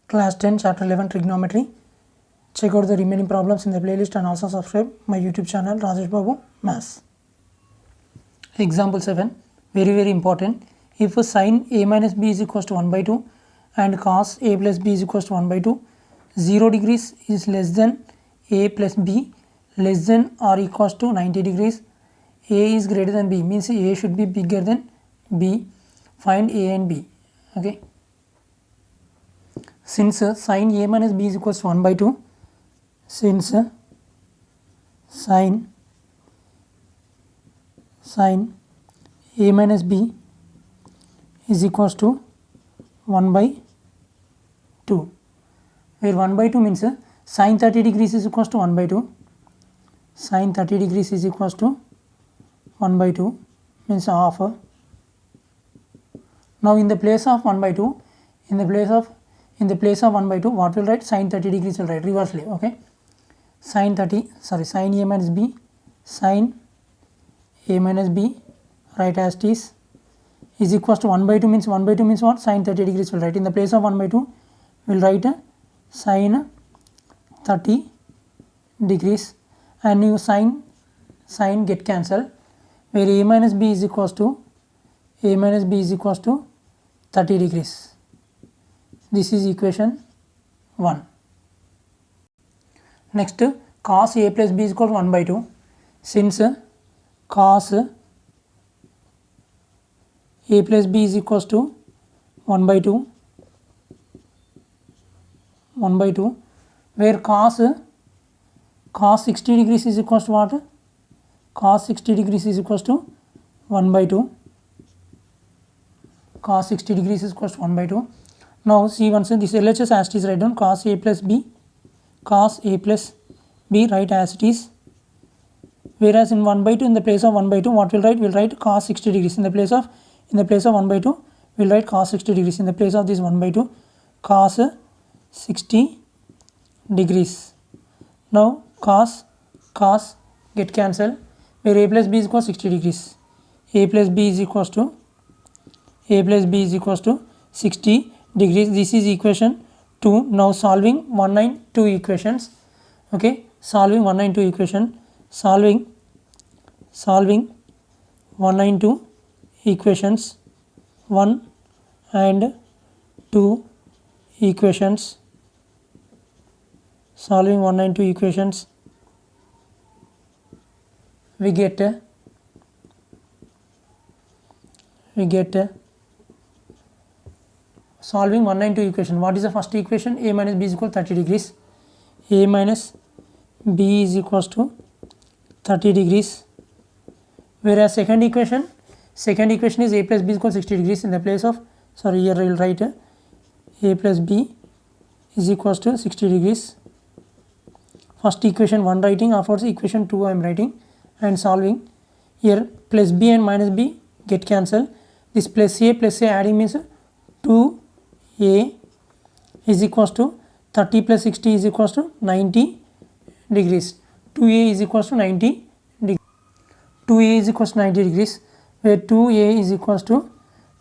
Class 10 Chapter 11 Trigonometry. Check out the remaining problems in the playlist and also subscribe my YouTube channel Rajesh Babu Maths. Example 7, very important. If sin a minus b is equals to 1 by 2 and cos a plus b is equals to 1 by 2, 0 degrees is less than a plus b less than or equals to 90 degrees. A is greater than b, means a should be bigger than b. Find a and b. Okay. Since sin a minus b is equals to 1 by 2, since sin a minus b is equals to 1 by 2, where 1 by 2 means sin 30 degrees is equals to 1 by 2, sin 30 degrees is equals to 1 by 2 means half. Now in the place of 1 by 2, in the place of 1 by 2, what will write? Sin 30 degrees will write reversely. Okay, sin a minus b, sin a minus b, write as it is equals to 1 by 2 means what? Sin 30 degrees will write. In the place of 1 by 2, will write sin 30 degrees, and you sin get cancelled, where a minus b is equals to 30 degrees. This is equation 1. Next, cos a plus b is equal to 1 by 2. Since cos a plus b is equals to 1 by 2, where cos 60 degrees is equals to what? Cos 60 degrees is equals to 1 by 2. Cos 60 degrees is equals to 1 by 2. Now see once this LHS as it is, write down cos a plus b write as it is, whereas in 1 by 2, in the place of 1 by 2, what will write? Will write cos 60 degrees. In the place of 1 by 2, will write cos 60 degrees. In the place of this 1 by 2, cos 60 degrees. Now cos get cancelled, where a plus b is equals to 60 degrees. A plus b is equals to 60 degrees. This is equation 2. Now solving 1 and 2 equations. Okay, solving 1 and 2 equation. Solving 1 and 2 equations. 1 and 2 equations. Solving 1 and 2 equations. We get solving 1 and 2 equation. What is the first equation? A minus b is equal to 30 degrees. A minus b is equals to 30 degrees. Whereas second equation is a plus b is equal to 60 degrees. In the place of, here I will write a plus b is equals to 60 degrees. First equation 1 writing, afterwards equation 2 I am writing and solving. Here plus b and minus b get cancelled. This plus a adding means 2a is equals to 30 plus 60 is equals to 90 degrees. 2a is equals to 90 degrees. 2a is equals to 90 degrees, where 2a is equals to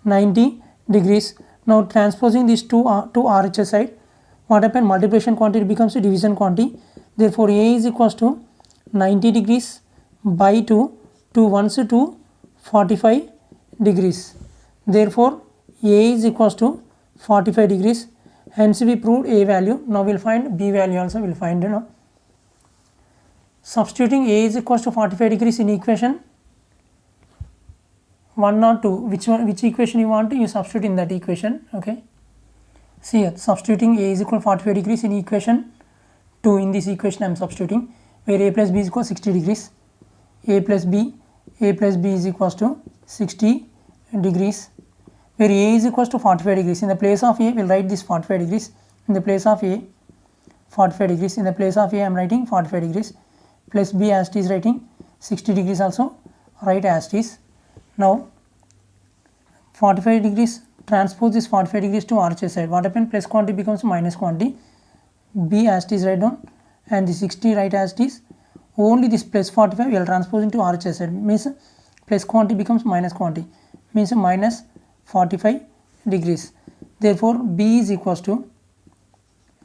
90 degrees. Now transposing these two RHS side, what happened? Multiplication quantity becomes a division quantity. Therefore a is equals to 90 degrees by 2 once to 45 degrees. Therefore a is equals to 45 degrees. Hence we proved a value. Now we will find b value also. We will find substituting a is equals to 45 degrees in equation 1 or 2. Which equation you want, you substitute in that equation. Okay, see here, substituting a is equal to 45 degrees in equation 2. In this equation I am substituting, where a plus b is equal to 60 degrees. A plus b is equals to 60 degrees, where a is equals to 45 degrees. In the place of a, we will write this 45 degrees. In the place of a, 45 degrees. In the place of a, I am writing 45 degrees. Plus b as it is writing 60 degrees also, write as it is. Now 45 degrees, transpose this 45 degrees to RHS side. What happened? Plus quantity becomes minus quantity. B as it is write down, and the 60 write as it is. Only this plus 45 we will transpose into RHS side, means plus quantity becomes minus quantity, means minus 45 degrees. Therefore, B is equals to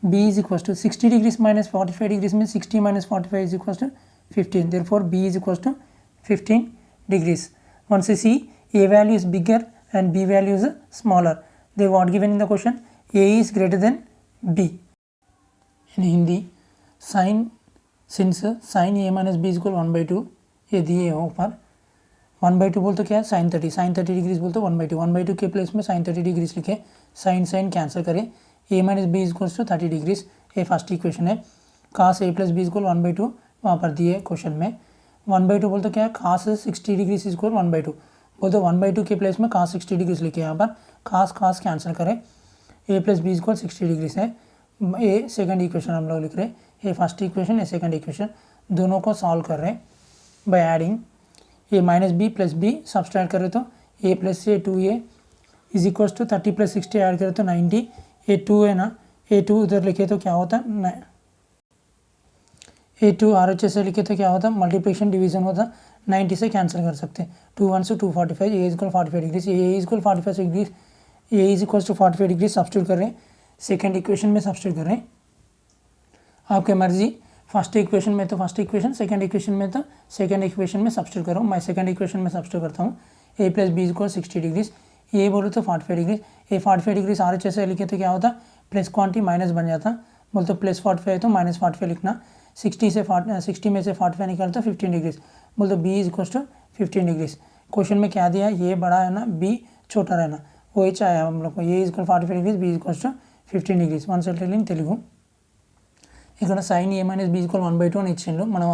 B is equals to 60 degrees minus 45 degrees means 60 minus 45 is equals to 15. Therefore, B is equals to 15 degrees. Once you see A value is bigger and B value is smaller, they what given in the question? A is greater than B. In Hindi, since sin A minus B is equal 1/2 ये दिए हो ऊपर 1/2 बोल तो क्या है sin 30 degrees बोल तो 1/2 1/2 के प्लेस में sin 30 डिग्रीज लिखे sin कैंसिल करें A minus B is equals to 30 degrees ये फर्स्ट इक्वेशन है cos A plus B is equal 1/2 वहाँ पर दिए क्वेश्चन में 1/2 बोल तो क्या है cos 60 डिग्रीज इज इक्वल 1/2 बोल तो 1/2 के प्लेस में cos 60 डिग्रीज लिखे यहाँ पर cos कैंसिल करें A plus B is equal 60 degrees है ये सेकंड इक्वेशन हम लोग लिख रहे हैं ये फर्स्ट इक्वेशन ये सेकंड इक्वेशन दोनों को सॉल्व कर रहे हैं by adding a minus b plus b subtract करें तो a plus a 2a is equals to 30 plus 60 add करें तो 90 ए 2 है ना ए 2 उधर लिखे तो क्या होता ए 2 आर एच से लिखे तो क्या होता मल्टीप्लिकेशन डिवीजन होता 90 से कैंसिल कर सकते हैं 2 1 से 245 a is equal 45 degrees a is equal 45 degrees a is equals to 45 degree substitute कर रहे हैं सेकेंड इक्वेशन में सब्स्टिट्यूट कर रहे हैं आपके मर्जी फर्स्ट इक्वेशन में तो फर्स्ट इक्वेशन सेकंड इक्वेशन में तो सेकंड इक्वेशन में सब्स्टिट्यूट करो मैं सेकंड इक्वेशन में सब्स्टिट्यूट करता हूँ ए प्लस बी इक्वल 60 डिग्रीज ए बोलो तो 45 डिग्रीज ए 45 डिग्रीज आर एच से लिखे तो क्या होता प्लस क्वांटिटी माइनस बन जाता बोल तो प्लस 45 है तो माइनस 45 लिखना 60 में से 45 निकाल तो 15 डिग्रीज बोल तो B is equal to 15 degrees question में क्या दिया ये बड़ा है ना बी छोटा रहना वही चाहिए हम लोग को a is equal 45 degrees b is equal to 15 degrees one set in Telugu ఇక్కడ sin a minus b equal 1/2 అని ఇచ్చిండు మనం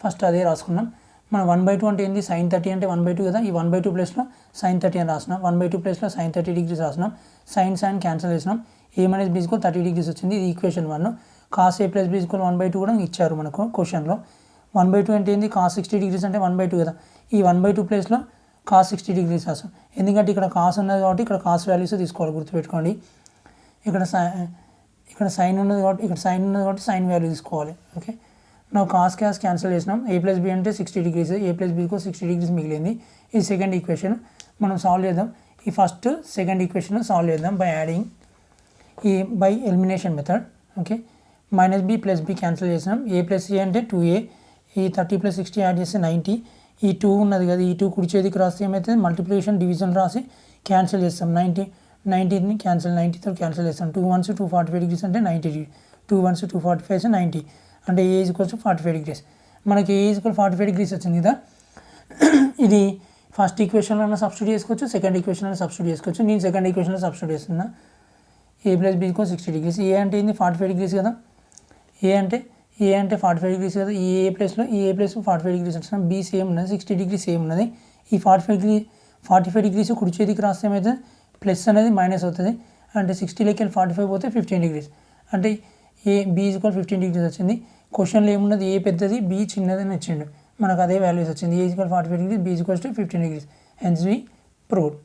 ఫస్ట్ అదే రాసుకున్నాం మనం 1/2 అంటే ఏంది sin 30 అంటే 1/2 కదా ఈ 1/2 ప్లేస్లో sin 30 అని రాసినాం 1/2 ప్లేస్లో sin 30 డిగ్రీస్ రాసినాం sin క్యాన్సిల్ చేసినాం a minus b equal 30 degrees వచ్చింది ఇది equation 1 cos a plus b equal 1/2 కూడా ఇచ్చారు మనకు క్వశ్చన్లో 1/2 అంటే ఏంది cos 60 డిగ్రీస్ అంటే 1/2 కదా ఈ 1/2 ప్లేస్లో cos 60 డిగ్రీస్ రాసాం ఎందుకంటే ఇక్కడ cos ఉన్నది కాబట్టి ఇక్కడ cos వాల్యూస్ తీసుకోవాలి గుర్తుపెట్టుకోండి ఇక్కడ సైన్ ఉన్నది కాబట్టి సైన్ వాల్యూ తీసుకోవాలి ఓకే నా కాస్ క్యాన్సిల్ చేసినాం ఏ ప్లస్ బి అంటే 60 డిగ్రీస్ ఏ ప్లస్ బీకు 60 డిగ్రీస్ మిగిలింది ఈ సెకండ్ ఈక్వేషన్ మనం సాల్వ్ చేద్దాం ఈ ఫస్ట్ సెకండ్ ఈక్వేషన్ సాల్వ్ చేద్దాం బై యాడింగ్ ఈ by elimination method okay minus B plus B cancel చేసినాం ఏ ప్లస్ ఏ అంటే 2a ఈ 30 ప్లస్ 60 యాడ్ చేస్తే 90 ఈ 2 ఉన్నది కదా ఈ 2 కుడి చేతికి రాస్తే ఏమవుతుంది మల్టిప్లికేషన్ డివిజన్ రాసి క్యాన్సిల్ చేస్తాం 90ని క్యాన్సిల్ 90తో క్యాన్సిల్ చేస్తాం 2 1 245 డిగ్రీస్ అంటే 90 డిగ్రీ 2 1 245 90 అంటే ఏ ఈజ్ ఈక్వల్స్ టు 45 డిగ్రీస్ మనకి ఏ ఈజ్ ఈక్వల్ 45 డిగ్రీస్ వచ్చింది కదా ఇది ఫస్ట్ ఈక్వేషన్లో సబ్స్టిట్యూట్ చేసుకోవచ్చు సెకండ్ ఈక్వేషన్లో సబ్స్టిట్యూట్ చేసుకోవచ్చు నేను సెకండ్ ఈక్వేషన్లో సబ్స్టిట్యూట్ చేస్తున్నా ఏ ప్లస్ బీ ఈక్వల్ 60 డిగ్రీస్ ఏ అంటే ఏంది 45 డిగ్రీస్ కదా ఏ అంటే 45 డిగ్రీస్ కదా ఈ ఏ ప్లస్లో ఈ ఏ ప్లస్ 45 డిగ్రీస్ వచ్చిన బీ సేమ్ ఉన్నది 60 డిగ్రీ సేమ్ ఉన్నది ఈ 45 డిగ్రీస్ కుడి చేతికి రాస్తే ఏమైతే ప్లస్ అనేది మైనస్ అవుతుంది అంటే 60లోకి 45 పోతే 15 డిగ్రీస్ అంటే ఏ బీ ఈక్వల్ 15 డిగ్రీస్ వచ్చింది క్వశ్చన్లో ఏమున్నది ఏ పెద్దది బీ చిన్నది అని వచ్చిండు మనకు అదే వాల్యూస్ వచ్చింది a equal 45 degrees b equals to 15 degrees hence we proved